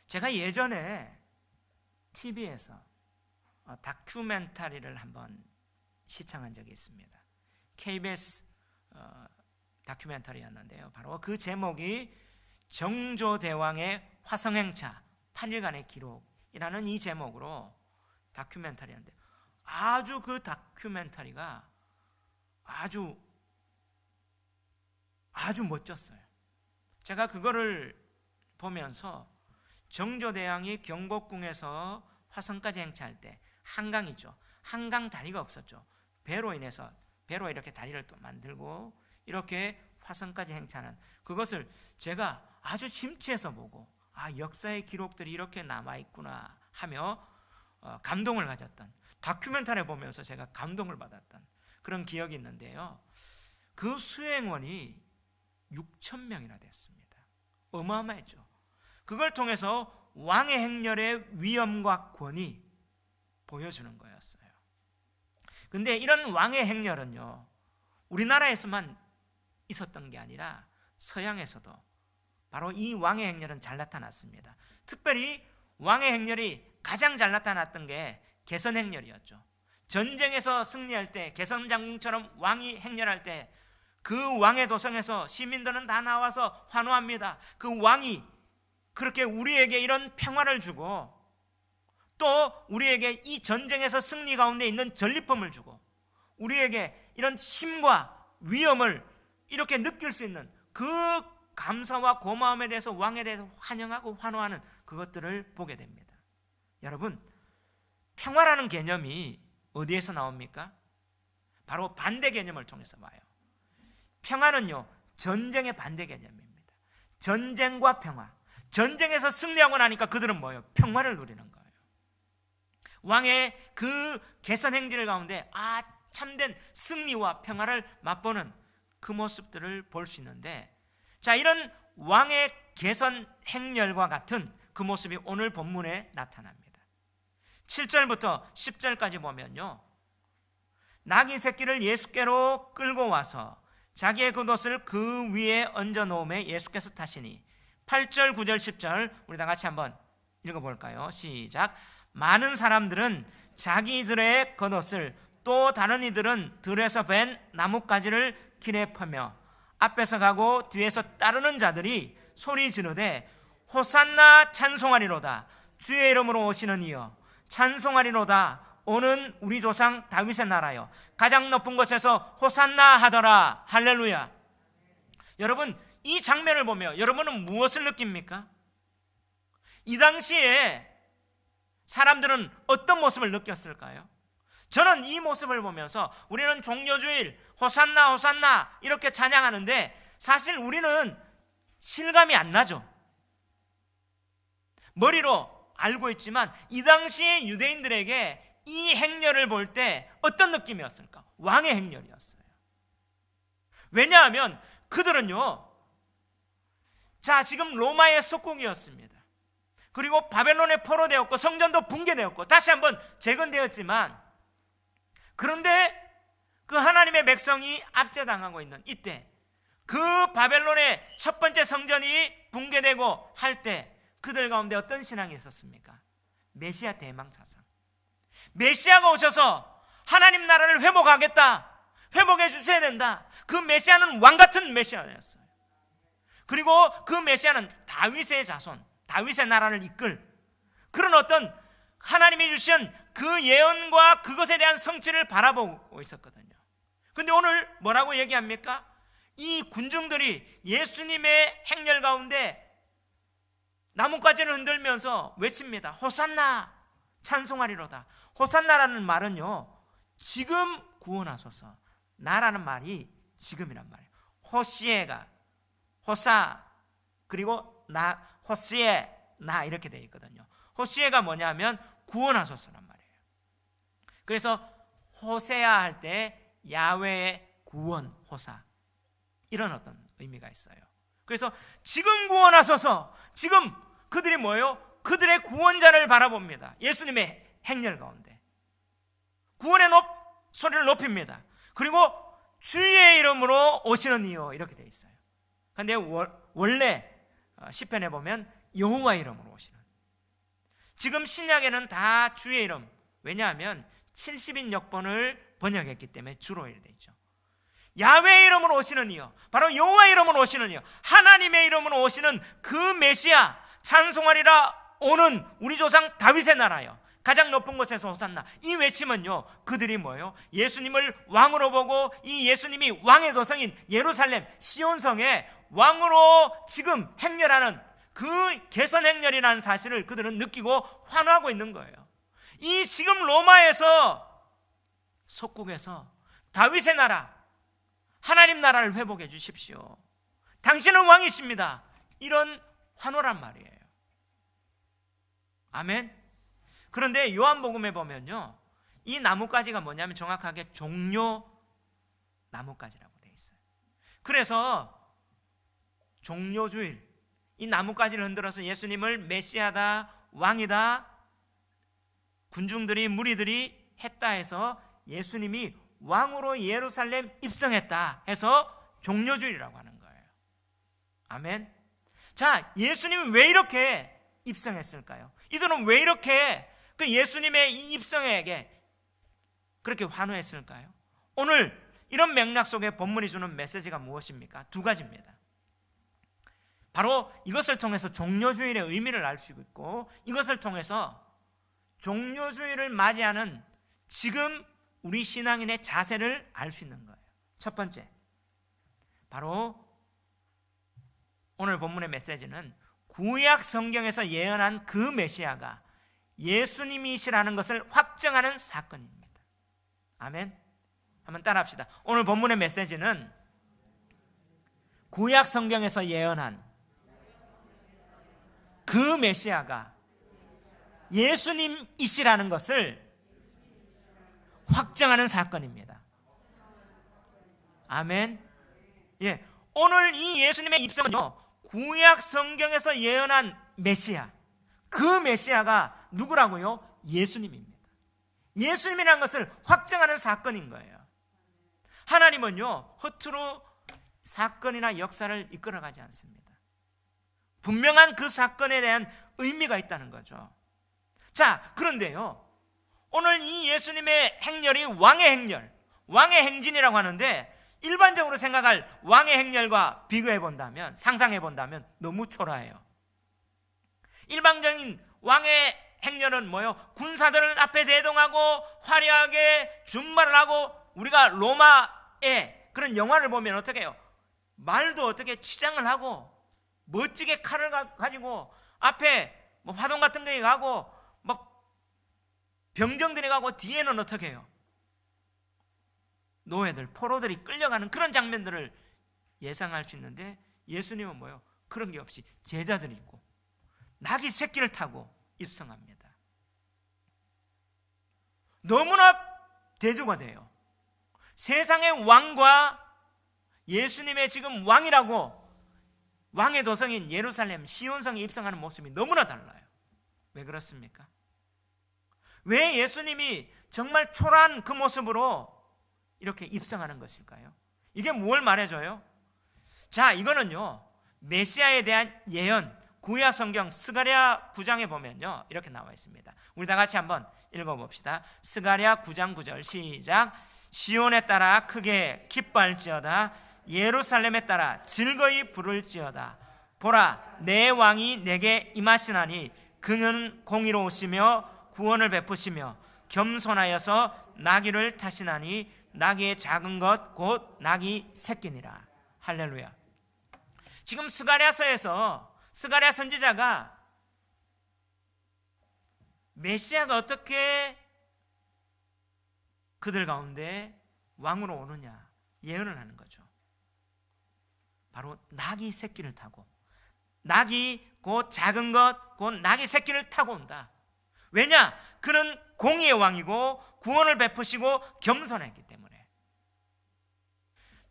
제가 예전에 TV에서 다큐멘터리를 한번 시청한 적이 있습니다. KBS 다큐멘터리였는데요. 바로 그 제목이 정조대왕의 화성행차 8일간의 기록이라는 이 제목으로 다큐멘터리였는데, 아주 그 다큐멘터리가 아주 멋졌어요. 제가 그거를 보면서 정조대왕이 경복궁에서 화성까지 행차할 때 한강이죠. 한강 다리가 없었죠. 배로 이렇게 다리를 또 만들고 이렇게 화성까지 행차하는 그것을 제가 아주 심취해서 보고, 역사의 기록들이 이렇게 남아있구나 하며 감동을 가졌던, 다큐멘터리 보면서 제가 감동을 받았던 그런 기억이 있는데요. 그 수행원이 6,000명이나 됐습니다. 어마어마했죠. 그걸 통해서 왕의 행렬의 위엄과 권위 보여주는 거였어요. 근데 이런 왕의 행렬은요, 우리나라에서만 있었던 게 아니라 서양에서도 바로 이 왕의 행렬은 잘 나타났습니다. 특별히 왕의 행렬이 가장 잘 나타났던 게 개선 행렬이었죠. 전쟁에서 승리할 때 개선장군처럼 왕이 행렬할 때 그 왕의 도성에서 시민들은 다 나와서 환호합니다. 그 왕이 그렇게 우리에게 이런 평화를 주고 또 우리에게 이 전쟁에서 승리 가운데 있는 전리품을 주고 우리에게 이런 힘과 위엄을 이렇게 느낄 수 있는 그 감사와 고마움에 대해서 왕에 대해서 환영하고 환호하는 그것들을 보게 됩니다. 여러분, 평화라는 개념이 어디에서 나옵니까? 바로 반대 개념을 통해서 와요. 평화는요, 전쟁의 반대 개념입니다. 전쟁과 평화. 전쟁에서 승리하고 나니까 그들은 뭐예요? 평화를 누리는 거예요. 왕의 그 개선 행진을 가운데 참된 승리와 평화를 맛보는 그 모습들을 볼 수 있는데, 자, 이런 왕의 개선 행렬과 같은 그 모습이 오늘 본문에 나타납니다. 7절부터 10절까지 보면요, 나귀 새끼를 예수께로 끌고 와서 자기의 겉옷을 그 위에 얹어 놓음에 예수께서 타시니, 8절, 9절, 10절 우리 다 같이 한번 읽어볼까요? 시작. 많은 사람들은 자기들의 겉옷을 또 다른 이들은 들에서 벤 나뭇가지를 길에 퍼며 앞에서 가고 뒤에서 따르는 자들이 소리 지르되 호산나 찬송하리로다. 주의 이름으로 오시는 이여 찬송하리로다. 오는 우리 조상 다윗의 나라여 가장 높은 곳에서 호산나 하더라. 할렐루야. 여러분, 이 장면을 보며 여러분은 무엇을 느낍니까? 이 당시에 사람들은 어떤 모습을 느꼈을까요? 저는 이 모습을 보면서 우리는 종려주일 호산나 호산나 이렇게 찬양하는데 사실 우리는 실감이 안 나죠. 머리로 알고 있지만 이 당시에 유대인들에게 이 행렬을 볼 때 어떤 느낌이었을까? 왕의 행렬이었어요. 왜냐하면 그들은요, 자, 지금 로마의 속국이었습니다. 그리고 바벨론에 포로되었고 성전도 붕괴되었고 다시 한번 재건되었지만, 그런데 그 하나님의 백성이 압제당하고 있는 이때, 그 바벨론의 첫 번째 성전이 붕괴되고 할 때 그들 가운데 어떤 신앙이 있었습니까? 메시아 대망 사상. 메시아가 오셔서 하나님 나라를 회복하겠다, 회복해 주셔야 된다. 그 메시아는 왕같은 메시아였어요. 그리고 그 메시아는 다윗의 자손, 다윗의 나라를 이끌 그런 어떤 하나님이 주신 그 예언과 그것에 대한 성취를 바라보고 있었거든요. 그런데 오늘 뭐라고 얘기합니까? 이 군중들이 예수님의 행렬 가운데 나뭇가지를 흔들면서 외칩니다. 호산나 찬송하리로다. 호산나라는 말은요, 지금 구원하소서. 나라는 말이 지금이란 말이에요. 호시에가 호사 그리고 나 호시에 나 이렇게 되어 있거든요. 호시에가 뭐냐면 구원하소서란 말이에요. 그래서 호세야 할 때 야훼의 구원 호사 이런 어떤 의미가 있어요. 그래서 지금 구원하소서. 지금 그들이 뭐예요? 그들의 구원자를 바라봅니다. 예수님의 행렬 가운데 구원의 소리를 높입니다. 그리고 주의 이름으로 오시는 이요 이렇게 되어 있어요. 그런데 원래 시편에 보면 여호와 이름으로 오시는, 지금 신약에는 다 주의 이름, 왜냐하면 70인 역번을 번역했기 때문에 주로 이렇게 되어 있죠. 야훼의 이름으로 오시는 이요, 바로 여호와의 이름으로 오시는 이요, 하나님의 이름으로 오시는 그 메시아, 찬송하리라 오는 우리 조상 다윗의 나라요, 가장 높은 곳에서 호산나, 이 외침은요, 그들이 뭐예요? 예수님을 왕으로 보고 이 예수님이 왕의 도성인 예루살렘 시온성에 왕으로 지금 행렬하는 그 개선 행렬이라는 사실을 그들은 느끼고 환호하고 있는 거예요. 이 지금 로마에서, 속국에서 다윗의 나라, 하나님 나라를 회복해 주십시오, 당신은 왕이십니다, 이런 환호란 말이에요. 아멘. 그런데 요한복음에 보면요, 이 나뭇가지가 뭐냐면 정확하게 종려 나뭇가지라고 되어 있어요. 그래서 종려주일, 이 나뭇가지를 흔들어서 예수님을 메시아다, 왕이다, 군중들이, 무리들이 했다 해서 예수님이 왕으로 예루살렘 입성했다 해서 종려주일이라고 하는 거예요. 아멘. 자, 예수님이 왜 이렇게 입성했을까요? 이들은 왜 이렇게 그 예수님의 이 입성에게 그렇게 환호했을까요? 오늘 이런 맥락 속에 본문이 주는 메시지가 무엇입니까? 두 가지입니다. 바로 이것을 통해서 종려주일의 의미를 알 수 있고, 이것을 통해서 종려주일을 맞이하는 지금 우리 신앙인의 자세를 알 수 있는 거예요. 첫 번째, 바로 오늘 본문의 메시지는 구약 성경에서 예언한 그 메시아가 예수님이시라는 것을 확정하는 사건입니다. 아멘. 한번 따라합시다. 오늘 본문의 메시지는 구약 성경에서 예언한 그 메시아가 예수님이시라는 것을 확정하는 사건입니다. 아멘. 예, 오늘 이 예수님의 입성은요, 구약 성경에서 예언한 메시아, 그 메시아가 누구라고요? 예수님입니다. 예수님이라는 것을 확정하는 사건인 거예요. 하나님은요, 허투루 사건이나 역사를 이끌어가지 않습니다. 분명한 그 사건에 대한 의미가 있다는 거죠. 자, 그런데요, 오늘 이 예수님의 행렬이 왕의 행렬, 왕의 행진이라고 하는데, 일반적으로 생각할 왕의 행렬과 비교해 본다면, 상상해 본다면 너무 초라해요. 일반적인 왕의 행렬은 뭐요? 군사들을 앞에 대동하고 화려하게 준말을 하고, 우리가 로마의 그런 영화를 보면 어떻게 해요? 말도 어떻게 치장을 하고 멋지게 칼을 가지고 앞에 뭐 화동 같은 게 가고 막 병정들이 가고, 뒤에는 어떻게 해요? 노예들, 포로들이 끌려가는 그런 장면들을 예상할 수 있는데, 예수님은 뭐예요? 그런 게 없이 제자들이 있고 나귀 새끼를 타고 입성합니다. 너무나 대조가 돼요. 세상의 왕과 예수님의 지금 왕이라고, 왕의 도성인 예루살렘 시온성에 입성하는 모습이 너무나 달라요. 왜 그렇습니까? 왜 예수님이 정말 초라한 그 모습으로 이렇게 입성하는 것일까요? 이게 뭘 말해줘요? 자, 이거는요, 메시아에 대한 예언, 구약 성경 스가랴 9장에 보면요, 이렇게 나와 있습니다. 우리 다 같이 한번 읽어봅시다. 스가랴 9장 9절 시작. 시온에 따라 크게 기뻐할지어다, 예루살렘에 따라 즐거이 부를지어다. 보라, 내 왕이 내게 임하시나니 그는 공의로우시며 구원을 베푸시며 겸손하여서 나귀를 타시나니 나귀의 작은 것 곧 나귀 새끼니라. 할렐루야. 지금 스가랴서에서 스가랴 선지자가 메시아가 어떻게 그들 가운데 왕으로 오느냐 예언을 하는 거죠. 바로 나귀 새끼를 타고, 나귀 곧 작은 것 곧 나귀 새끼를 타고 온다. 왜냐? 그는 공의의 왕이고 구원을 베푸시고 겸손했기 때문에.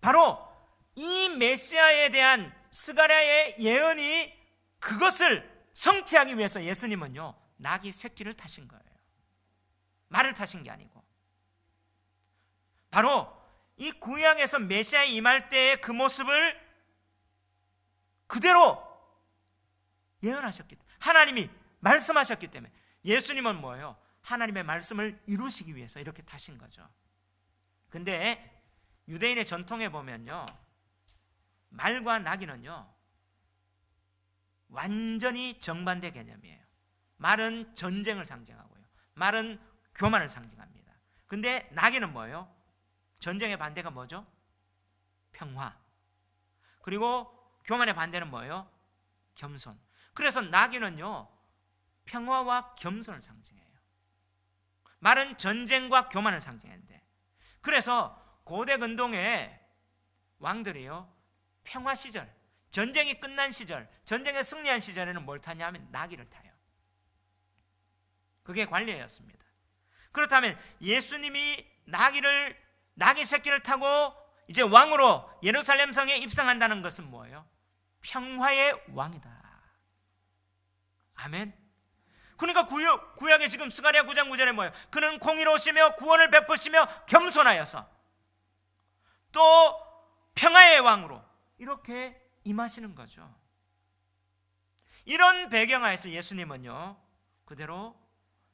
바로 이 메시아에 대한 스가랴의 예언이, 그것을 성취하기 위해서 예수님은요, 나귀 새끼를 타신 거예요. 말을 타신 게 아니고. 바로 이 구약에서 메시아에 임할 때의 그 모습을 그대로 예언하셨기 때문에, 하나님이 말씀하셨기 때문에, 예수님은 뭐예요? 하나님의 말씀을 이루시기 위해서 이렇게 타신 거죠. 근데 유대인의 전통에 보면요, 말과 나귀는요 완전히 정반대 개념이에요. 말은 전쟁을 상징하고요, 말은 교만을 상징합니다. 근데 나귀는 뭐예요? 전쟁의 반대가 뭐죠? 평화. 그리고 교만의 반대는 뭐예요? 겸손. 그래서 나귀는요 평화와 겸손을 상징해요. 말은 전쟁과 교만을 상징했는데, 그래서 고대 근동의 왕들이요 평화 시절, 전쟁이 끝난 시절, 전쟁에 승리한 시절에는 뭘 타냐면 나귀를 타요. 그게 관례였습니다. 그렇다면 예수님이 나귀 새끼를 타고 이제 왕으로 예루살렘 성에 입성한다는 것은 뭐예요? 평화의 왕이다. 아멘. 그러니까 구약에 지금 스가랴 9장 9절에 뭐예요? 그는 공의로우시며 구원을 베푸시며 겸손하여서 또 평화의 왕으로 이렇게 임하시는 거죠. 이런 배경하에서 예수님은요 그대로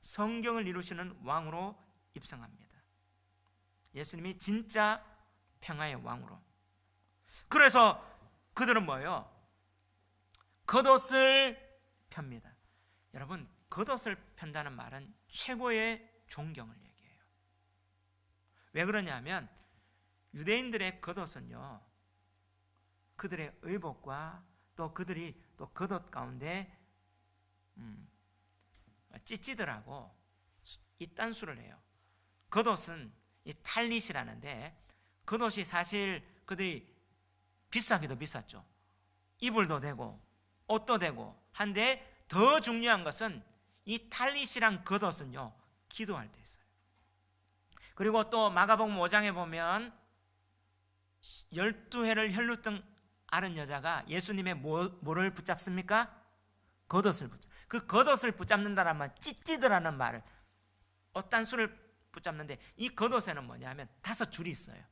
성경을 이루시는 왕으로 입성합니다. 예수님이 진짜 평화의 왕으로. 그래서 그들은 뭐예요? 겉옷을 펴니다. 여러분, 겉옷을 편다는 말은 최고의 존경을 얘기해요. 왜 그러냐면 유대인들의 겉옷은요 그들의 의복과 또 그들이 또 겉옷 가운데 찌찌들하고 이딴수를 해요. 겉옷은 이 탈릿이라는데, 겉옷이 사실 그들이 비싸기도 비쌌죠. 이불도 되고 옷도 되고 한데, 더 중요한 것은 이 탈릿이란 겉옷은요 기도할 때 있어요. 그리고 또 마가복음 5장에 보면 12해를 혈루증 앓은 여자가 예수님의 뭐를 붙잡습니까? 겉옷을 붙잡. 그 겉옷을 붙잡는다는 말, 찌찌드라는 말을, 어떤 수를 붙잡는데, 이 겉옷에는 뭐냐면 5줄이 있어요.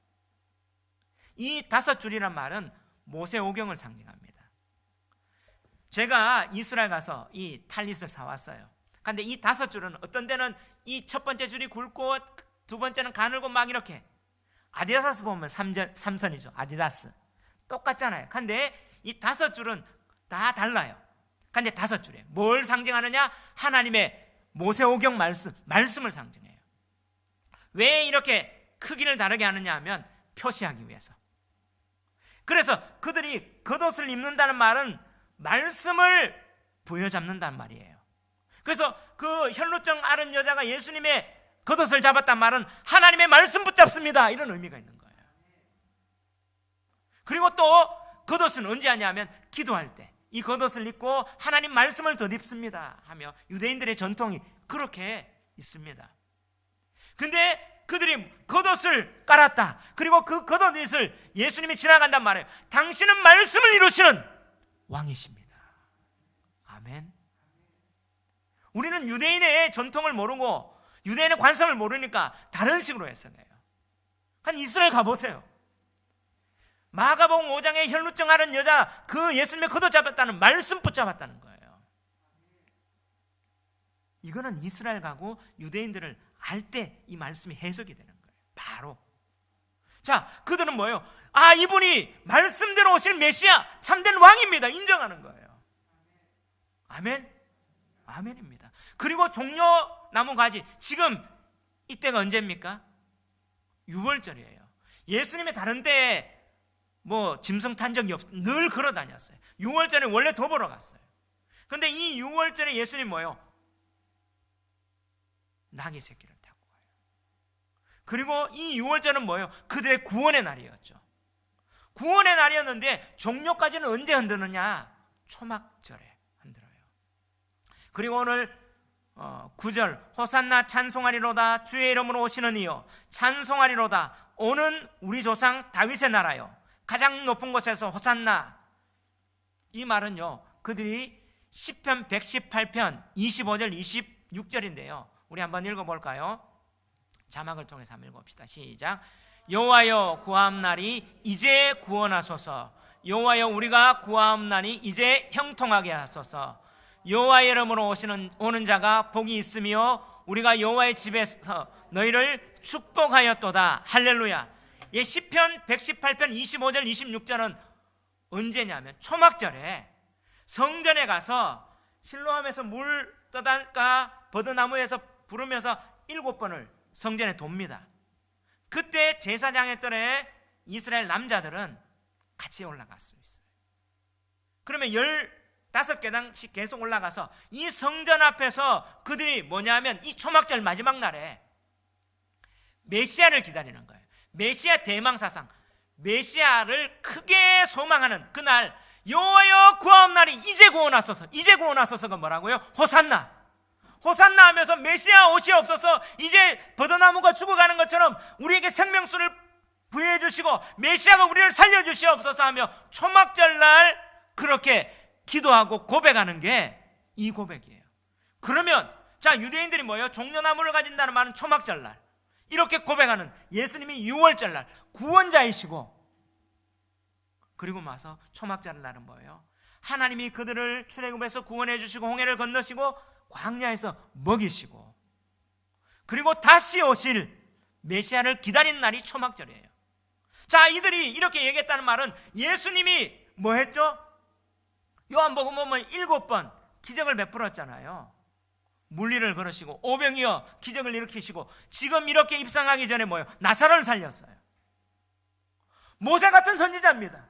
이 5줄이란 말은 모세오경을 상징합니다. 제가 이스라엘 가서 이 탈릿을 사왔어요. 근데 이 5줄은 어떤 데는 이 첫 번째 줄이 굵고 두 번째는 가늘고 막 이렇게, 아디다스 보면 3선이죠. 아디다스 똑같잖아요. 근데 이 5줄은 다 달라요. 근데 5줄에 뭘 상징하느냐? 하나님의 모세오경 말씀을 상징해요. 왜 이렇게 크기를 다르게 하느냐 하면 표시하기 위해서. 그래서 그들이 겉옷을 입는다는 말은 말씀을 부여잡는단 말이에요. 그래서 그 혈루증 앓은 여자가 예수님의 겉옷을 잡았단 말은 하나님의 말씀 붙잡습니다, 이런 의미가 있는 거예요. 그리고 또 겉옷은 언제 하냐면 기도할 때 이 겉옷을 입고 하나님 말씀을 덧입습니다 하며 유대인들의 전통이 그렇게 있습니다. 근데 그들이 겉옷을 깔았다. 그리고 그 겉옷을 예수님이 지나간단 말이에요. 당신은 말씀을 이루시는 왕이십니다. 아멘. 우리는 유대인의 전통을 모르고 유대인의 관성을 모르니까 다른 식으로 해석해요. 한 이스라엘 가보세요. 마가복음 5장에 혈루증 앓은 여자, 그 예수님의 겉옷 잡았다는 말씀 붙잡았다는 거예요. 이거는 이스라엘 가고 유대인들을 알 때 이 말씀이 해석이 되는 거예요. 바로. 자, 그들은 뭐예요? 아, 이분이 말씀대로 오실 메시아, 참된 왕입니다, 인정하는 거예요. 아멘. 아멘입니다. 그리고 종려나무 가지, 지금 이때가 언제입니까? 6월절이에요. 예수님이 다른 때에 뭐 짐승 탄 적이 늘 걸어 다녔어요. 6월절에 원래 도보러 갔어요. 근데 이 6월절에 예수님 뭐예요? 나귀 새끼를 타고 가요. 그리고 이 6월절은 뭐예요? 그들의 구원의 날이었죠. 구원의 날이었는데 종료까지는 언제 흔드느냐? 초막절에 흔들어요. 그리고 오늘 9절, 호산나 찬송하리로다 주의 이름으로 오시는 이여 찬송하리로다 오는 우리 조상 다윗의 나라요 가장 높은 곳에서 호산나. 이 말은요 그들이 시편 118편 25절 26절인데요 우리 한번 읽어볼까요? 자막을 통해서 한번 읽어봅시다. 시작. 여호와여 구하옵나니 이제 구원하소서. 여호와여 우리가 구하옵나니 이제 형통하게 하소서. 여호와의 이름으로 오는 자가 복이 있으며 우리가 여호와의 집에서 너희를 축복하였도다. 할렐루야. 예, 시편 118편 25절 26절은 언제냐면 초막절에 성전에 가서 실로암에서 물 떠달까 버드나무에서 부르면서 7번을 성전에 돕니다. 그때 제사장의 뜰에 이스라엘 남자들은 같이 올라갈 수 있어요. 그러면 15계단씩 계속 올라가서 이 성전 앞에서 그들이 뭐냐면 이 초막절 마지막 날에 메시아를 기다리는 거예요. 메시아 대망사상, 메시아를 크게 소망하는 그날, 여호와여 구하옵나니 이제 구원하소서. 이제 구원하소서가 뭐라고요? 호산나. 호산나 하면서 메시아 오시옵소서. 이제 버드나무가 죽어가는 것처럼 우리에게 생명수를 부여해 주시고 메시아가 우리를 살려주시옵소서 하며 초막절날 그렇게 기도하고 고백하는 게 이 고백이에요. 그러면 자, 유대인들이 뭐예요? 종려나무를 가진다는 말은 초막절날 이렇게 고백하는 예수님이 6월절날 구원자이시고, 그리고 나서 초막절날은 뭐예요? 하나님이 그들을 출애굽에서 구원해 주시고 홍해를 건너시고 광야에서 먹이시고 그리고 다시 오실 메시아를 기다리는 날이 초막절이에요. 자, 이들이 이렇게 얘기했다는 말은 예수님이 뭐 했죠? 요한복음 보면 7번 기적을 베풀었잖아요. 물리를 걸으시고 오병이어 기적을 일으키시고 지금 이렇게 입상하기 전에 뭐예요? 나사로를 살렸어요. 모세 같은 선지자입니다.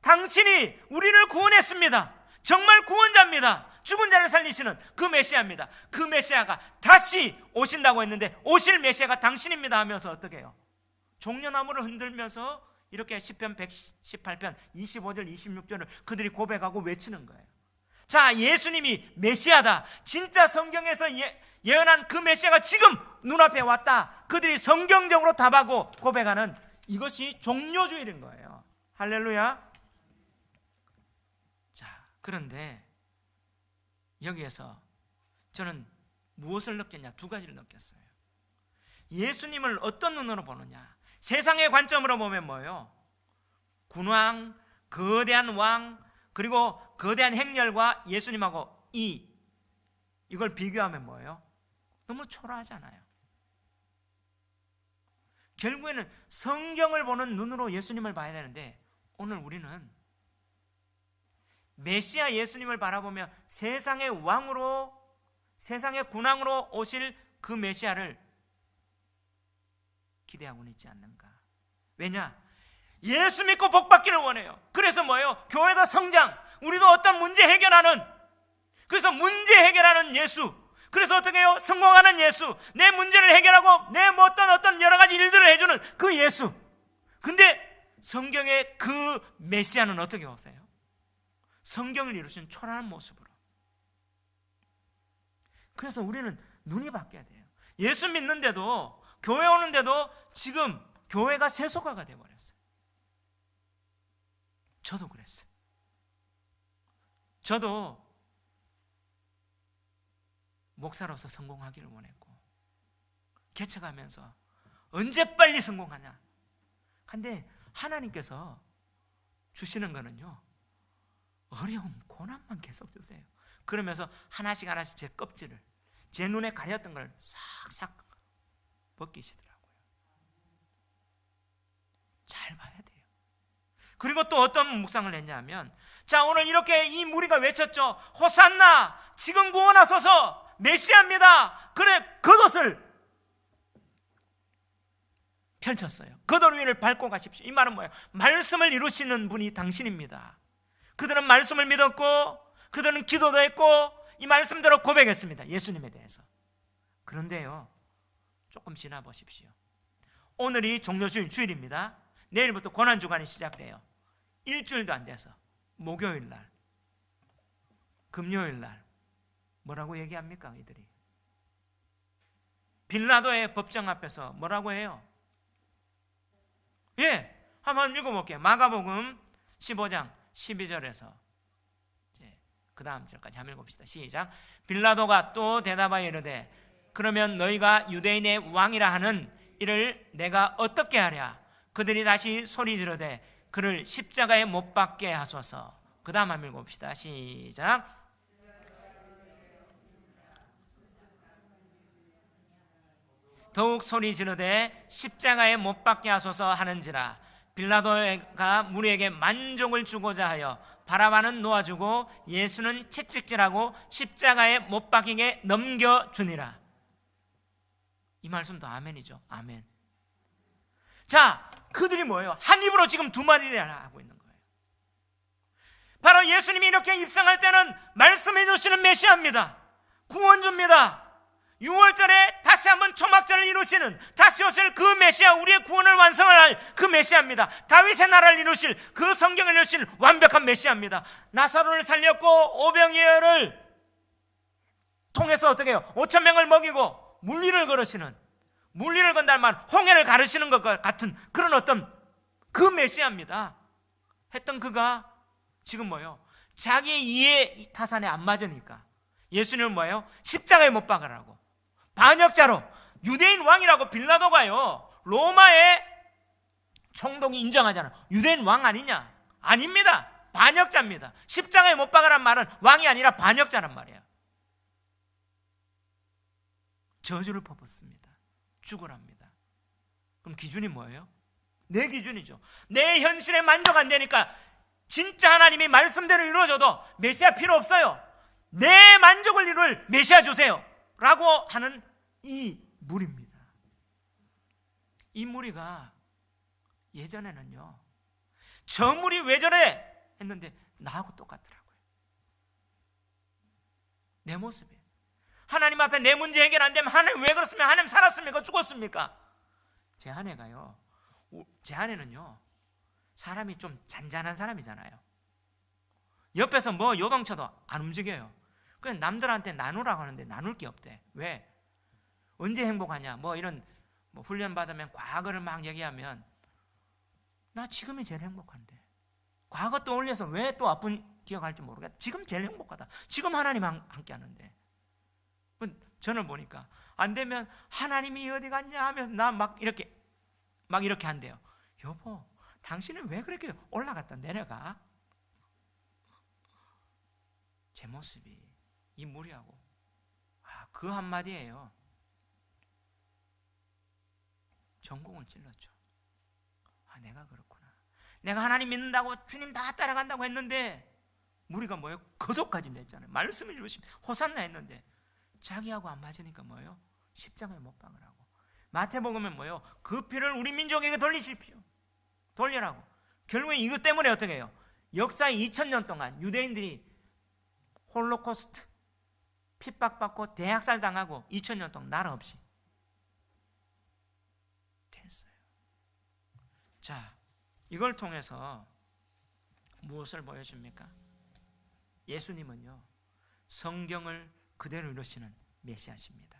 당신이 우리를 구원했습니다. 정말 구원자입니다. 죽은 자를 살리시는 그 메시아입니다. 그 메시아가 다시 오신다고 했는데 오실 메시아가 당신입니다 하면서 어떻게 해요? 종려나무를 흔들면서 이렇게 시편 118편 25절 26절을 그들이 고백하고 외치는 거예요. 자, 예수님이 메시아다. 진짜 성경에서 예언한 그 메시아가 지금 눈앞에 왔다. 그들이 성경적으로 답하고 고백하는 이것이 종료주일인 거예요. 할렐루야. 자, 그런데 여기에서 저는 무엇을 느꼈냐? 2가지를 느꼈어요. 예수님을 어떤 눈으로 보느냐? 세상의 관점으로 보면 뭐예요? 군왕, 거대한 왕, 그리고 거대한 행렬과 예수님하고 이걸 비교하면 뭐예요? 너무 초라하잖아요. 결국에는 성경을 보는 눈으로 예수님을 봐야 되는데 오늘 우리는 메시아 예수님을 바라보며 세상의 왕으로, 세상의 군왕으로 오실 그 메시아를 기대하고는 있지 않는가? 왜냐? 예수 믿고 복 받기를 원해요. 그래서 뭐예요? 교회가 성장, 우리도 어떤 문제 해결하는, 그래서 문제 해결하는 예수, 그래서 어떻게 해요? 성공하는 예수, 내 문제를 해결하고 내 어떤 여러 가지 일들을 해주는 그 예수. 근데 성경의 그 메시아는 어떻게 오세요? 성경을 이루신 초라한 모습으로. 그래서 우리는 눈이 바뀌어야 돼요. 예수 믿는데도, 교회 오는데도 지금 교회가 세속화가 되어버렸어요. 저도 그랬어요. 저도 목사로서 성공하기를 원했고 개척하면서 언제 빨리 성공하냐. 근데 하나님께서 주시는 거는요, 어려움, 고난만 계속 주세요. 그러면서 하나씩 하나씩 제 껍질을, 제 눈에 가렸던 걸 싹싹 벗기시더라고요. 잘 봐야 돼요. 그리고 또 어떤 묵상을 했냐면, 자, 오늘 이렇게 이 무리가 외쳤죠. 호산나, 지금 구원하소서, 메시아입니다. 그래, 겉옷을 펼쳤어요. 겉옷 위를 밟고 가십시오. 이 말은 뭐예요? 말씀을 이루시는 분이 당신입니다. 그들은 말씀을 믿었고 그들은 기도도 했고 이 말씀대로 고백했습니다. 예수님에 대해서. 그런데요, 조금 지나 보십시오. 오늘이 종료주일 주일입니다. 내일부터 고난주간이 시작돼요. 일주일도 안 돼서 목요일날, 금요일날 뭐라고 얘기합니까? 이들이 빌라도의 법정 앞에서 뭐라고 해요? 예, 한번 읽어볼게요. 마가복음 15장 12절에서 그 다음 절까지 한번 읽어봅시다. 시작. 빌라도가 또 대답하여 이르되 그러면 너희가 유대인의 왕이라 하는 이를 내가 어떻게 하랴? 그들이 다시 소리 지르되 그를 십자가에 못 박게 하소서. 그 다음 한번 읽어봅시다. 시작. 더욱 소리 지르되 십자가에 못 박게 하소서 하는지라. 빌라도가 무리에게 만족을 주고자 하여 바라바는 놓아주고 예수는 채찍질하고 십자가에 못 박히게 넘겨주니라. 이 말씀도 아멘이죠. 아멘. 자, 그들이 뭐예요? 한 입으로 지금 두 마디를 하고 있는 거예요. 바로 예수님이 이렇게 입성할 때는 말씀해 주시는 메시아입니다. 구원주입니다. 6월절에 다시 한번 초막절을 이루시는, 다시 오실 그 메시아, 우리의 구원을 완성을 할 그 메시아입니다. 다윗의 나라를 이루실, 그 성경을 이루실 완벽한 메시아입니다. 나사로를 살렸고 오병이어를 통해서 어떻게 해요? 5,000명을 먹이고 물리를 걸으시는, 물리를 건다는 말, 홍해를 가르시는 것 같은 그런 어떤 그 메시아입니다. 했던 그가 지금 뭐예요? 자기 이해 타산에 안 맞으니까 예수님은 뭐예요? 십자가에 못 박으라고, 반역자로, 유대인 왕이라고 빌라도가요, 로마의 총독이 인정하잖아. 유대인 왕 아니냐? 아닙니다. 반역자입니다. 십자가에 못 박으란 말은 왕이 아니라 반역자란 말이에요. 저주를 퍼붓습니다. 죽으랍니다. 그럼 기준이 뭐예요? 내 기준이죠. 내 현실에 만족 안 되니까 진짜 하나님이 말씀대로 이루어져도 메시아 필요 없어요. 내 만족을 이룰 메시아 주세요 라고 하는 이 무리입니다. 이 무리가 예전에는요, 저 무리 왜 저래 했는데 나하고 똑같더라고요. 내 모습이 하나님 앞에 내 문제 해결 안 되면 하나님 왜 그렇습니까? 하나님 살았습니까? 죽었습니까? 제 아내가요, 제 아내는요, 사람이 좀 잔잔한 사람이잖아요. 옆에서 뭐 요동쳐도 안 움직여요. 그냥 남들한테 나누라고 하는데 나눌 게 없대. 왜? 언제 행복하냐? 뭐 이런 뭐 훈련 받으면 과거를 막 얘기하면 나 지금이 제일 행복한데, 과거 떠올려서 왜 또 아픈 기억할지 모르겠다. 지금 제일 행복하다. 지금 하나님 함께 하는데. 저는 보니까 안 되면 하나님이 어디 갔냐 하면서 나 막 이렇게 한대요. 여보, 당신은 왜 그렇게 올라갔다 내려가? 제 모습이 이 무리하고 그 한마디예요. 전공을 찔렀죠. 내가 그렇구나. 내가 하나님 믿는다고 주님 다 따라간다고 했는데 무리가 뭐예요? 거듭까지 냈잖아요. 말씀을 주시면 호산나 했는데 자기하고 안 맞으니까 뭐예요? 십자가에 못 박으라고. 마태복음은 뭐예요? 그 피를 우리 민족에게 돌리십시오. 돌려라고. 결국에 이것 때문에 어떻게 해요? 역사의 2000년 동안 유대인들이 홀로코스트, 핍박받고 대학살 당하고 2000년 동안 나라 없이 됐어요. 자, 이걸 통해서 무엇을 보여줍니까? 예수님은요, 성경을 그대로 이루시는 메시아십니다.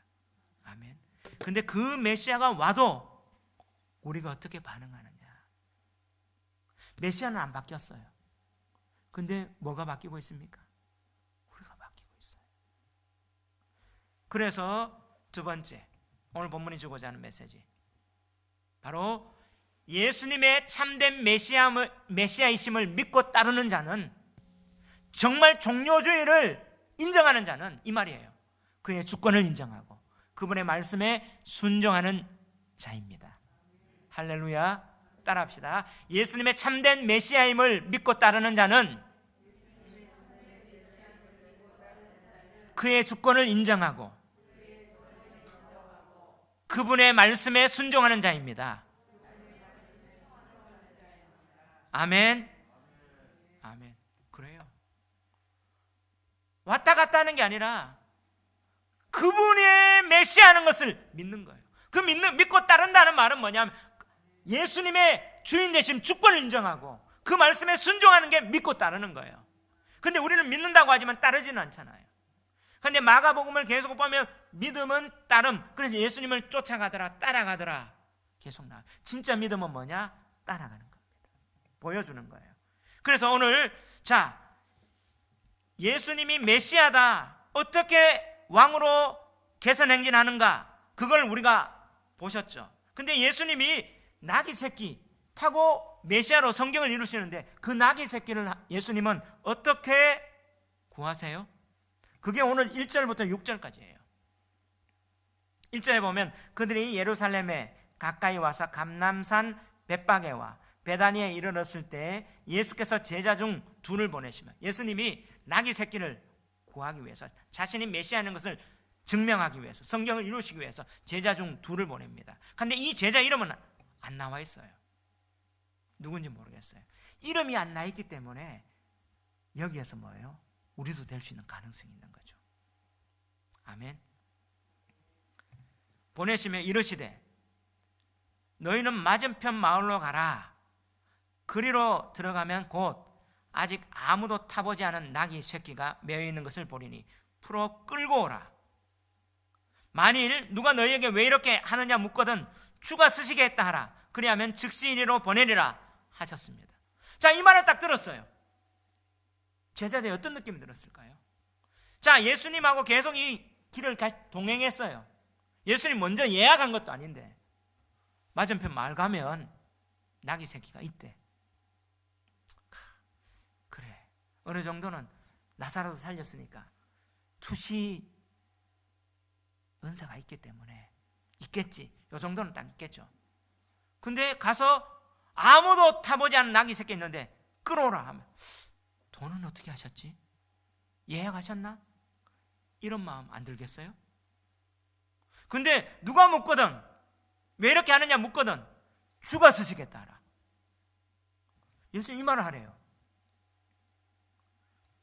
아멘. 근데 그 메시아가 와도 우리가 어떻게 반응하느냐? 메시아는 안 바뀌었어요. 근데 뭐가 바뀌고 있습니까? 우리가 바뀌고 있어요. 그래서 두 번째, 오늘 본문이 주고자 하는 메시지, 바로 예수님의 참된 메시아이심을 믿고 따르는 자는, 정말 종료주의를 인정하는 자는 이 말이에요. 그의 주권을 인정하고 그분의 말씀에 순종하는 자입니다. 할렐루야. 따라합시다. 예수님의 참된 메시아임을 믿고 따르는 자는 그의 주권을 인정하고 그분의 말씀에 순종하는 자입니다. 아멘. 아멘. 그래요. 왔다 갔다 하는 게 아니라 그분의 메시아하는 것을 믿는 거예요. 그 믿고 따른다는 말은 뭐냐면 예수님의 주인 되신 주권을 인정하고 그 말씀에 순종하는 게 믿고 따르는 거예요. 근데 우리는 믿는다고 하지만 따르지는 않잖아요. 근데 마가복음을 계속 보면 믿음은 따름, 그래서 예수님을 쫓아가더라, 따라가더라 계속 나와요. 진짜 믿음은 뭐냐? 따라가는 겁니다. 보여주는 거예요. 그래서 오늘 자, 예수님이 메시아다, 어떻게 왕으로 개선행진하는가, 그걸 우리가 보셨죠. 근데 예수님이 나귀 새끼 타고 메시아로 성경을 이루시는데 그 나귀 새끼를 예수님은 어떻게 구하세요? 그게 오늘 1절부터 6절까지예요. 1절에 보면 그들이 예루살렘에 가까이 와서 감람산 벳바게와 베다니에 이르렀을 때 예수께서 제자 중 둘을 보내시며, 예수님이 나귀 새끼를 구하기 위해서, 자신이 메시아인 것을 증명하기 위해서, 성경을 이루시기 위해서 제자 중 둘을 보냅니다. 그런데 이 제자 이름은 안 나와 있어요. 누군지 모르겠어요. 이름이 안 나와 있기 때문에 여기에서 뭐예요? 우리도 될 수 있는 가능성이 있는 거죠. 아멘. 보내시며 이르시되 너희는 맞은편 마을로 가라. 그리로 들어가면 곧 아직 아무도 타보지 않은 나귀 새끼가 매어 있는 것을 보리니 풀어 끌고 오라. 만일 누가 너희에게 왜 이렇게 하느냐 묻거든 주가 쓰시게 했다 하라. 그리하면 즉시 이리로 보내리라 하셨습니다. 자, 이 말을 딱 들었어요. 제자들이 어떤 느낌이 들었을까요? 자, 예수님하고 계속 이 길을 동행했어요. 예수님 먼저 예약한 것도 아닌데 맞은편 마을 가면 나귀 새끼가 있대. 그래, 어느 정도는 나사로도 살렸으니까 투시 은사가 있기 때문에 있겠지. 이 정도는 딱 있겠죠. 근데 가서 아무도 타보지 않은 나귀 새끼 있는데 끌어오라 하면 돈은 어떻게 하셨지? 예약하셨나? 이런 마음 안 들겠어요? 근데 누가 묻거든 왜 이렇게 하느냐 묻거든 주가 쓰시겠다 하라. 예수님 이 말을 하래요.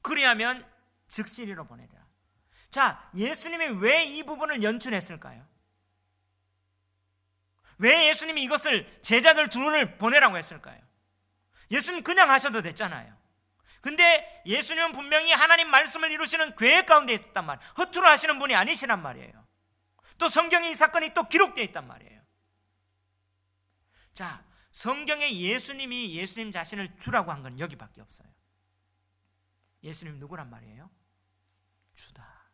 그리하면 즉시 이리로 보내리라. 자, 예수님이 왜 이 부분을 연출했을까요? 왜 예수님이 이것을 제자들 둘을 보내라고 했을까요? 예수님 그냥 하셔도 됐잖아요. 근데 예수님은 분명히 하나님 말씀을 이루시는 계획 가운데 있었단 말이에요. 허투루 하시는 분이 아니시란 말이에요. 또 성경에 이 사건이 또 기록되어 있단 말이에요. 자, 성경에 예수님이 예수님 자신을 주라고 한 건 여기밖에 없어요. 예수님 누구란 말이에요? 주다.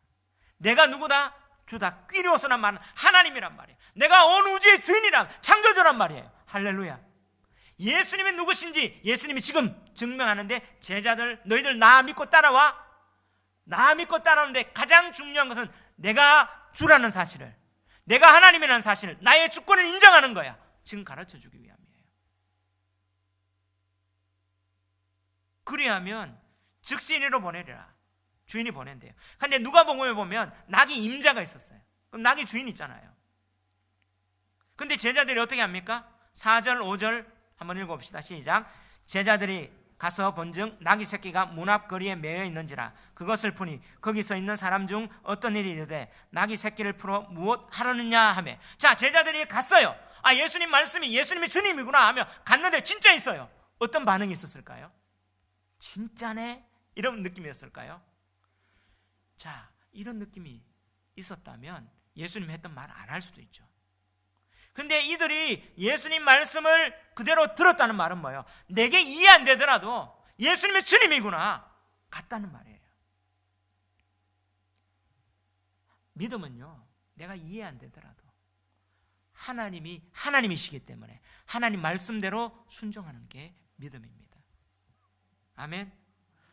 내가 누구다? 주다. 퀴리오스란 말은 하나님이란 말이에요. 내가 온 우주의 주인이란 창조주란 말이에요. 할렐루야. 예수님이 누구신지 예수님이 지금 증명하는데 제자들 너희들 나 믿고 따라와. 나 믿고 따라오는데 가장 중요한 것은 내가 주라는 사실을, 내가 하나님이라는 사실을, 나의 주권을 인정하는 거야. 지금 가르쳐주기 위함이에요. 그리하면 즉시 이리로 보내리라. 주인이 보낸대요. 근데 누가복음에 보면 나귀 임자가 있었어요. 그럼 나귀 주인 있잖아요. 근데 제자들이 어떻게 합니까? 4절 5절 한번 읽어봅시다. 시작. 제자들이 가서 본즉 나귀 새끼가 문 앞 거리에 매여 있는지라. 그것을 보니 거기 서 있는 사람 중 어떤 일이 이르되 나귀 새끼를 풀어 무엇 하려느냐 하며. 자, 제자들이 갔어요. 아, 예수님 말씀이 예수님이 주님이구나 하며 갔는데 진짜 있어요. 어떤 반응이 있었을까요? 진짜네? 이런 느낌이었을까요? 자, 이런 느낌이 있었다면 예수님이 했던 말 안 할 수도 있죠. 근데 이들이 예수님 말씀을 그대로 들었다는 말은 뭐예요? 내게 이해 안 되더라도 예수님이 주님이구나 같다는 말이에요. 믿음은요, 내가 이해 안 되더라도 하나님이 하나님이시기 때문에 하나님 말씀대로 순종하는 게 믿음입니다. 아멘.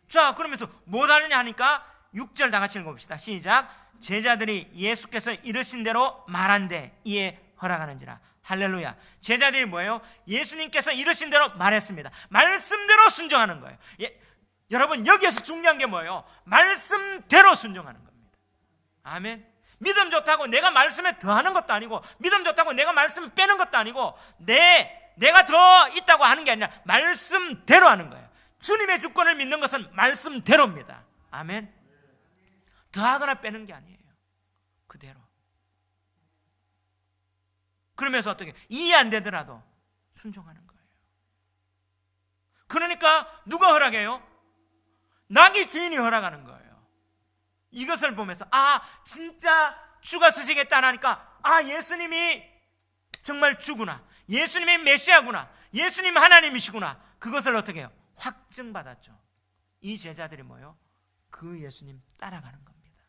자, 그러면서 뭐 다르냐 하니까 6절 다 같이 읽어봅시다. 시작. 제자들이 예수께서 이르신 대로 말한대 이에 허락하는지라. 할렐루야. 제자들이 뭐예요? 예수님께서 이르신 대로 말했습니다. 말씀대로 순종하는 거예요. 여러분, 여기에서 중요한 게 뭐예요? 말씀대로 순종하는 겁니다. 아멘. 믿음 좋다고 내가 말씀에 더하는 것도 아니고, 믿음 좋다고 내가 말씀을 빼는 것도 아니고, 내가 더 있다고 하는 게 아니라 말씀대로 하는 거예요. 주님의 주권을 믿는 것은 말씀대로입니다. 아멘. 더하거나 빼는 게 아니에요. 그대로. 그러면서 어떻게 이해 안 되더라도 순종하는 거예요. 그러니까 누가 허락해요? 나귀 주인이 허락하는 거예요. 이것을 보면서 아, 진짜 주가 쓰시겠다 하니까 아, 예수님이 정말 주구나, 예수님이 메시아구나, 예수님 하나님이시구나, 그것을 어떻게 해요? 확증받았죠. 이 제자들이 뭐예요? 그 예수님 따라가는 겁니다.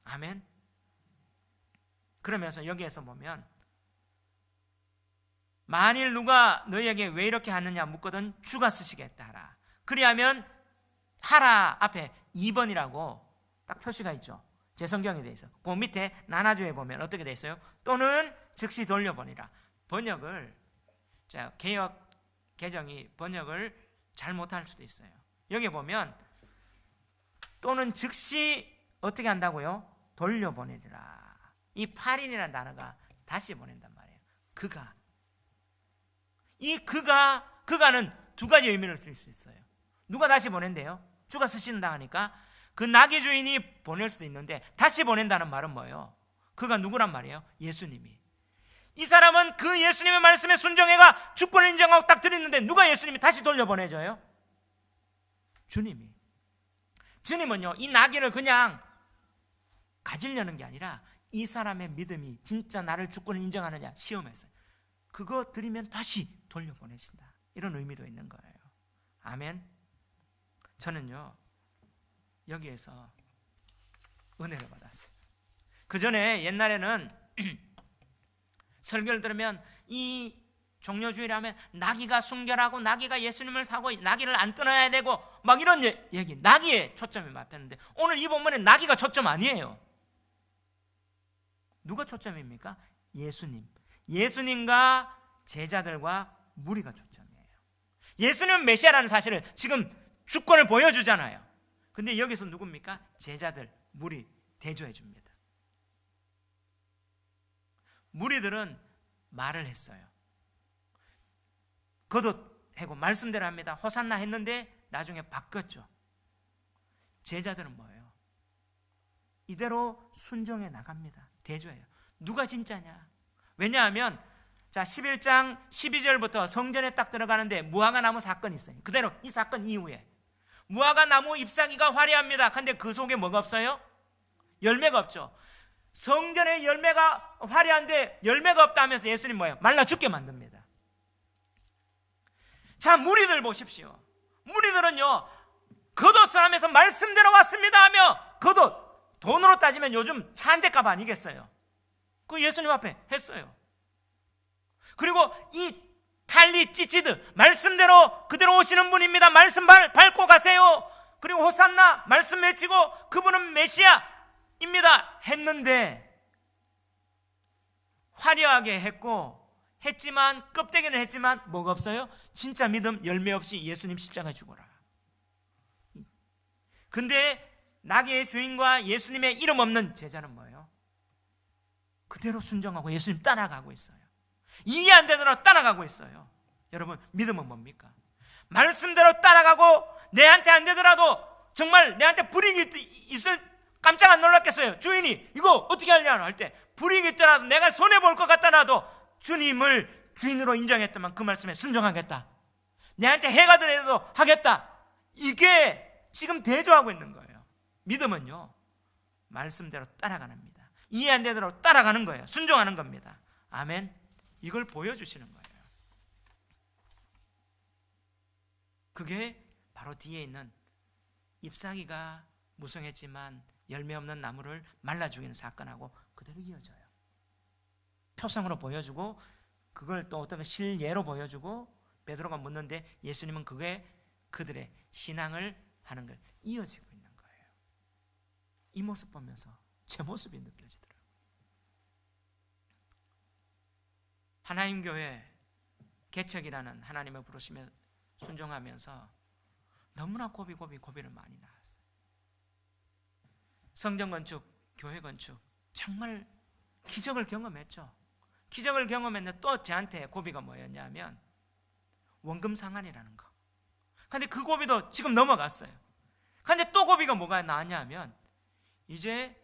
아멘. 그러면서 여기에서 보면 만일 누가 너희에게 왜 이렇게 하느냐 묻거든 주가 쓰시겠다 하라. 그리하면 하라 앞에 2번이라고 딱 표시가 있죠. 제 성경에 돼 있어요. 그 밑에 나나주에 보면 어떻게 돼 있어요? 또는 즉시 돌려보내라. 번역을 개역 개정이 번역을 잘 못할 수도 있어요. 여기 보면 또는 즉시 어떻게 한다고요? 돌려보내리라. 이 8인이라는 단어가 다시 보낸단 말이에요. 그가는 두 가지 의미를 쓸 수 있어요. 누가 다시 보낸대요? 주가 쓰신다 하니까 그 나귀 주인이 보낼 수도 있는데, 다시 보낸다는 말은 뭐예요? 그가 누구란 말이에요? 예수님이. 이 사람은 그 예수님의 말씀에 순종해가 주권을 인정하고 딱 드렸는데, 누가 예수님이 다시 돌려보내줘요? 주님이. 주님은요, 이 나귀를 그냥 가지려는 게 아니라 이 사람의 믿음이 진짜 나를 주권을 인정하느냐 시험했어요. 그거 드리면 다시 돌려보내신다. 이런 의미도 있는 거예요. 아멘. 저는요, 여기에서 은혜를 받았어요. 그 전에 옛날에는 설교를 들으면 이 종려주일에 하면 나귀가 순결하고 나귀가 예수님을 타고 나귀를 안 떠나야 되고 막 이런 얘기, 나귀에 초점이 맞췄는데, 오늘 이 본문에 나귀가 초점 아니에요. 누가 초점입니까? 예수님. 예수님과 제자들과 무리가 초점이에요. 예수님은 메시아라는 사실을 지금 주권을 보여주잖아요. 근데 여기서 누굽니까? 제자들, 무리 대조해 줍니다. 무리들은 말을 했어요. 거듭하고 말씀대로 합니다. 호산나 했는데 나중에 바뀌었죠. 제자들은 뭐예요? 이대로 순종해 나갑니다. 대조해요. 누가 진짜냐? 왜냐하면 11장 12절부터 성전에 딱 들어가는데 무화과 나무 사건이 있어요. 그대로 이 사건 이후에 무화과 나무 잎사귀가 화려합니다. 근데 그 속에 뭐가 없어요? 열매가 없죠. 성전에 열매가 화려한데 열매가 없다 하면서 예수님 뭐예요? 말라 죽게 만듭니다. 자, 무리들 보십시오. 무리들은요, 겉옷을 하면서 말씀대로 왔습니다 하며, 겉옷, 돈으로 따지면 요즘 차 한 대 값 아니겠어요? 그 예수님 앞에 했어요. 그리고 이 탈리 찌찌드, 말씀대로 그대로 오시는 분입니다. 말씀 밟고 가세요. 그리고 호산나 말씀 외치고 그분은 메시아입니다 했는데, 화려하게 했지만 껍데기는 했지만 뭐가 없어요? 진짜 믿음 열매 없이 예수님 십자가 죽어라. 근데 나귀의 주인과 예수님의 이름 없는 제자는 뭐예요? 그대로 순종하고 예수님 따라가고 있어요. 이해 안 되더라도 따라가고 있어요. 여러분, 믿음은 뭡니까? 말씀대로 따라가고 내한테 안 되더라도 정말 내한테 불이익이 있을, 깜짝 안 놀랐겠어요. 주인이 이거 어떻게 하려나 할 때 불이익이 있더라도, 내가 손해볼 것 같더라도 주님을 주인으로 인정했다면 그 말씀에 순종하겠다. 내한테 해가 되더라도 하겠다. 이게 지금 대조하고 있는 거예요. 믿음은요, 말씀대로 따라가는 겁니다. 이해 안 되더라도 따라가는 거예요. 순종하는 겁니다. 아멘. 이걸 보여주시는 거예요. 그게 바로 뒤에 있는 잎사귀가 무성했지만 열매 없는 나무를 말라 죽이는 사건하고 그대로 이어져요. 표상으로 보여주고 그걸 또 어떤 실예로 보여주고 베드로가 묻는데 예수님은 그게 그들의 신앙을 하는 걸 이어지고 있는 거예요. 이 모습 보면서 제 모습이 느껴지더라고요. 하나님 교회 개척이라는 하나님의 부르심에 순종하면서 너무나 고비를 많이 나왔어요. 성전 건축, 교회 건축, 정말 기적을 경험했죠. 기적을 경험했는데 또 저한테 고비가 뭐였냐면 원금 상환이라는 거. 근데 그 고비도 지금 넘어갔어요. 근데 또 고비가 뭐가 나왔냐면, 이제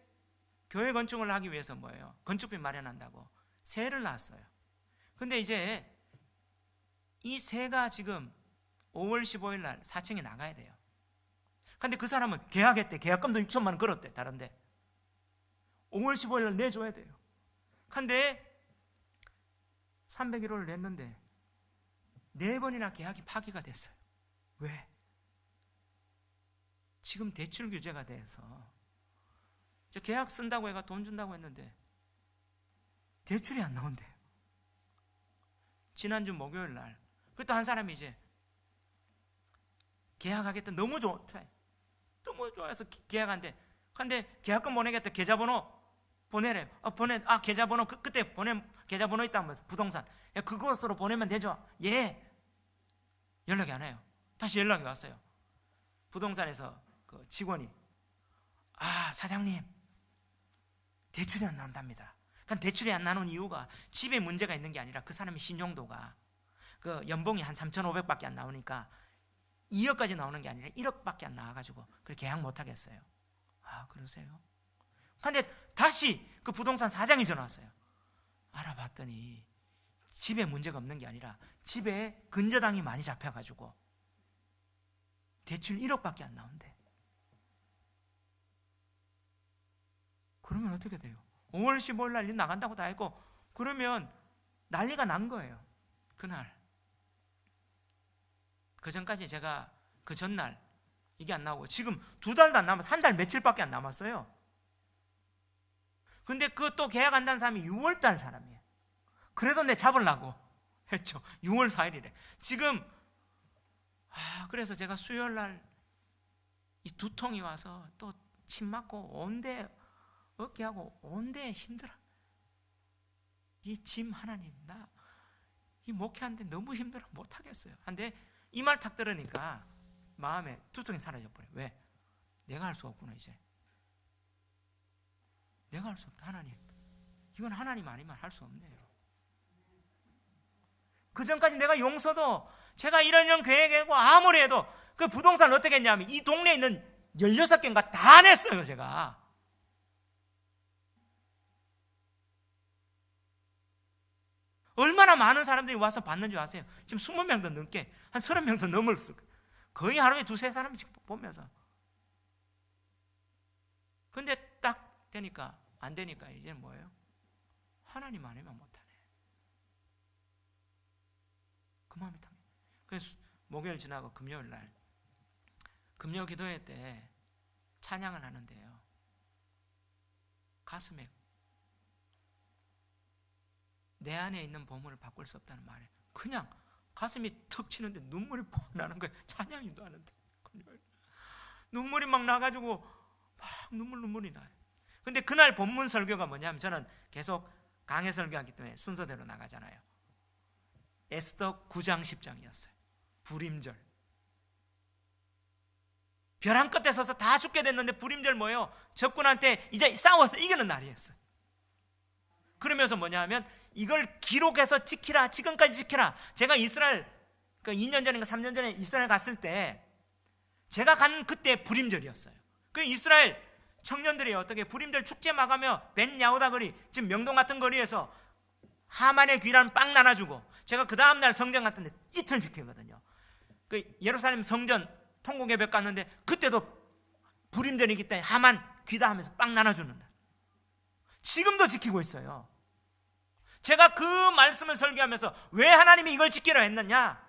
교회 건축을 하기 위해서 뭐예요? 건축비 마련한다고 세를 놨어요. 근데 이제 이 세가 지금 5월 15일 날 4층에 나가야 돼요. 근데 그 사람은 계약했대. 계약금도 6천만 원 걸었대. 다른데 5월 15일 날 내줘야 돼요. 근데 301호를 냈는데 4번이나 계약이 파기가 됐어요. 왜? 지금 대출 규제가 돼서 계약 쓴다고 해가 돈 준다고 했는데 대출이 안 나온대요. 지난주 목요일 날 또 한 사람이 이제 계약하겠다, 너무 좋다, 너무 좋아서 계약한데 근데 계약금 보내겠다. 계좌번호 보내래. 계좌번호 그때 계좌번호 있다면서 부동산. 야, 그것으로 보내면 되죠. 예. 연락이 안 해요. 다시 연락이 왔어요. 부동산에서 그 직원이 사장님 대출이 안 나온답니다. 그러니까 대출이 안 나오는 이유가 집에 문제가 있는 게 아니라 그 사람의 신용도가 그 연봉이 한 3,500밖에 안 나오니까 2억까지 나오는 게 아니라 1억밖에 안 나와가지고 그래 계약 못 하겠어요. 그러세요? 근데 다시 그 부동산 사장이 전화 왔어요. 알아봤더니 집에 문제가 없는 게 아니라 집에 근저당이 많이 잡혀가지고 대출 1억밖에 안 나온대. 그러면 어떻게 돼요? 5월 15일 날 일 나간다고 다 했고, 그러면 난리가 난 거예요. 그날. 그 전까지 제가 그 전날 이게 안 나오고 지금 2달도 안 남았어요. 3달 며칠밖에 안 남았어요. 근데 그 또 계약 한다는 사람이 6월달 사람이에요. 그래도 내 잡으려고 했죠. 6월 4일이래. 지금 그래서 제가 수요일 날 이 두통이 와서 또 침 맞고 온데 어깨하고 온데 힘들어. 이 짐 하나님 나 이 목회하는데 너무 힘들어 못하겠어요. 근데 이 말 탁 들으니까 마음에 두통이 사라져 버려요. 왜? 내가 할 수 없구나. 이제 내가 할 수 없다. 하나님 이건 하나님 아니면 할 수 없네요. 그 전까지 내가 용서도 제가 이런 계획이고 아무리 해도 그 부동산 어떻게 했냐면 이 동네에 있는 16개인가 다 냈어요. 제가 얼마나 많은 사람들이 와서 봤는지 아세요? 지금 20명도 넘게 한 30명도 넘었을 거예요. 거의 하루에 2-3사람씩 보면서. 근데 딱 되니까 안 되니까 이제 뭐예요? 하나님 아니면 못하네. 그 마음이 딱. 그래서 목요일 지나고 금요일 날 금요 기도회 때 찬양을 하는데요. 가슴에 내 안에 있는 보물을 바꿀 수 없다는 말에 그냥 가슴이 턱 치는데 눈물이 푹 나는 거예요. 찬양인도 하는데 눈물이 막 나가지고 막 눈물이 나요. 근데 그날 본문 설교가 뭐냐면 저는 계속 강해 설교하기 때문에 순서대로 나가잖아요. 에스더 9장 10장이었어요. 불임절. 벼랑 끝에 서서 다 죽게 됐는데 불임절 뭐예요? 적군한테 이제 싸워서 이기는 날이었어요. 그러면서 뭐냐 하면 이걸 기록해서 지키라. 지금까지 지키라. 제가 이스라엘 2년 전인가 3년 전에 이스라엘 갔을 때 제가 간 그때 불임절이었어요. 그 이스라엘 청년들이 어떻게 불임절 축제 마가며 벤 야후다 거리, 지금 명동 같은 거리에서 하만의 귀란 빵 나눠주고, 제가 그 다음날 성전 갔던데 이틀 지키거든요. 그 예루살렘 성전 통곡예배 갔는데 그때도 불임절이기 때문에 하만 귀다 하면서 빵 나눠주는 날. 지금도 지키고 있어요. 제가 그 말씀을 설교하면서 왜 하나님이 이걸 지키라 했느냐?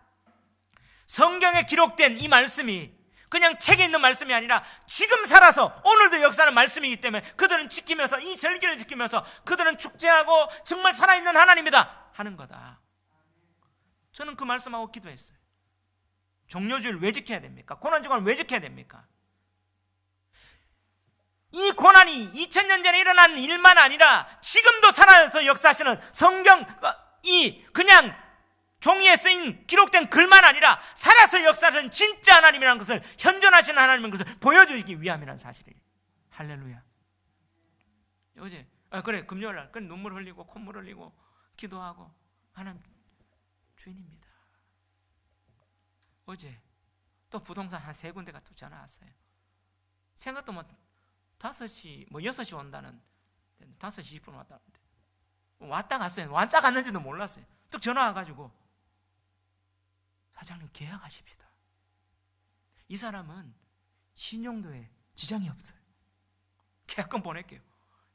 성경에 기록된 이 말씀이 그냥 책에 있는 말씀이 아니라 지금 살아서 오늘도 역사하는 말씀이기 때문에 그들은 지키면서 이 절기를 지키면서 그들은 축제하고 정말 살아있는 하나님이다 하는 거다. 저는 그 말씀하고 기도했어요. 종료주일 왜 지켜야 됩니까? 고난주간 왜 지켜야 됩니까? 이 고난이 2000년 전에 일어난 일만 아니라 지금도 살아서 역사하시는 성경, 이 그냥 종이에 쓰인 기록된 글만 아니라 살아서 역사하시는 진짜 하나님이라는 것을, 현존하시는 하나님인 것을 보여주기 위함이라는 사실이에요. 할렐루야. 어제 그래 금요일날 눈물 흘리고 콧물 흘리고 기도하고 하나님 주인입니다. 어제 또 부동산 한 3군데가 또 전화 왔어요. 생각도 못 5시 6시 온다는 5시 20분 왔다는데 왔다 갔어요. 왔다 갔는지도 몰랐어요. 또 전화 와가지고 사장님 계약하십시다. 이 사람은 신용도에 지장이 없어요. 계약금 보낼게요.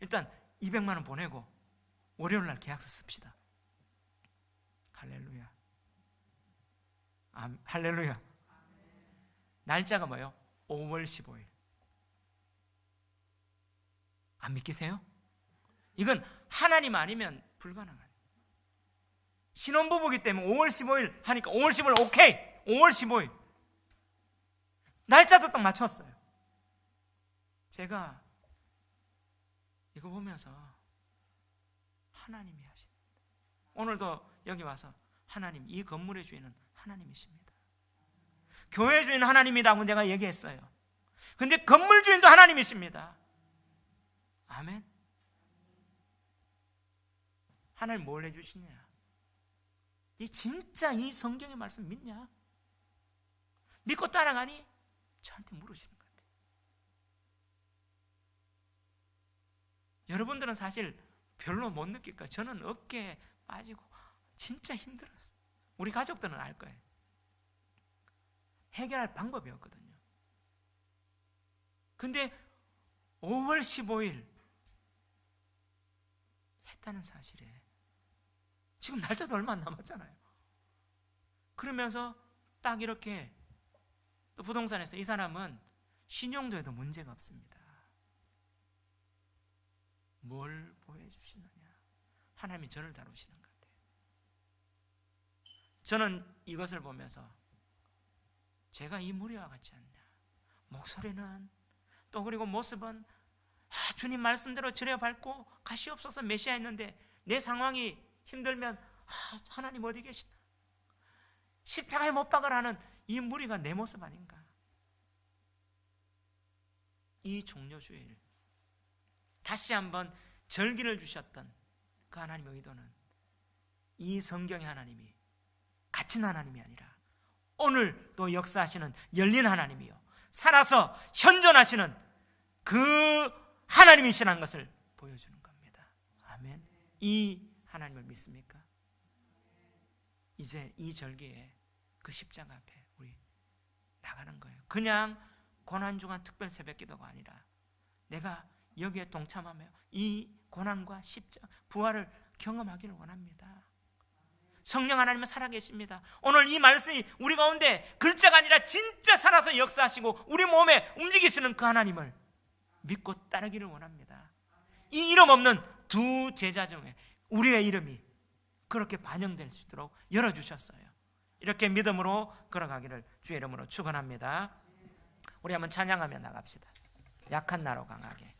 일단 200만 원 보내고 월요일날 계약서 씁시다. 할렐루야. 할렐루야. 날짜가 뭐예요? 5월 15일. 안 믿기세요? 이건 하나님 아니면 불가능해요. 신혼부부기 때문에 5월 15일 하니까 5월 15일 오케이. 5월 15일 날짜도 딱 맞췄어요. 제가 이거 보면서 하나님이 하십니다. 오늘도 여기 와서 하나님, 이 건물의 주인은 하나님이십니다. 교회 주인 하나님이라고 내가 얘기했어요. 근데 건물 주인도 하나님이십니다. 아멘. 하나님 뭘 해주시냐? 이 진짜 이 성경의 말씀 믿냐? 믿고 따라가니? 저한테 물으시는 것 같아요. 여러분들은 사실 별로 못 느낄 거예요. 저는 어깨에 빠지고 진짜 힘들었어요. 우리 가족들은 알 거예요. 해결할 방법이 없거든요. 근데 5월 15일 했다는 사실에 지금 날짜도 얼마 안 남았잖아요. 그러면서 딱 이렇게 또 부동산에서 이 사람은 신용도에도 문제가 없습니다. 뭘 보여주시느냐? 하나님이 저를 다루시는 것 같아요. 저는 이것을 보면서 제가 이 무리와 같지 않냐? 목소리는 또 그리고 모습은 주님 말씀대로 절에 밟고 가시옵소서 메시아 했는데 내 상황이 힘들면 하나님 어디 계시나? 십자가에 못 박으라는 이 무리가 내 모습 아닌가? 이 종려주일 다시 한번 절기를 주셨던 그 하나님의 의도는 이 성경의 하나님이 같은 하나님이 아니라 오늘 또 역사하시는 열린 하나님이요 살아서 현존하시는 그 하나님이시라는 것을 보여주는 겁니다. 아멘. 이 하나님을 믿습니까? 이제 이 절기에 그 십자가 앞에 우리 나가는 거예요. 그냥 고난중한 특별 새벽기도가 아니라 내가 여기에 동참하며 이 고난과 십자가 부활을 경험하기를 원합니다. 성령 하나님은 살아계십니다. 오늘 이 말씀이 우리 가운데 글자가 아니라 진짜 살아서 역사하시고 우리 몸에 움직이시는 그 하나님을 믿고 따르기를 원합니다. 이 이름 없는 두 제자 중에 우리의 이름이 그렇게 반영될 수 있도록 열어주셨어요. 이렇게 믿음으로 걸어가기를 주의 이름으로 축원합니다. 우리 한번 찬양하며 나갑시다. 약한 나로 강하게.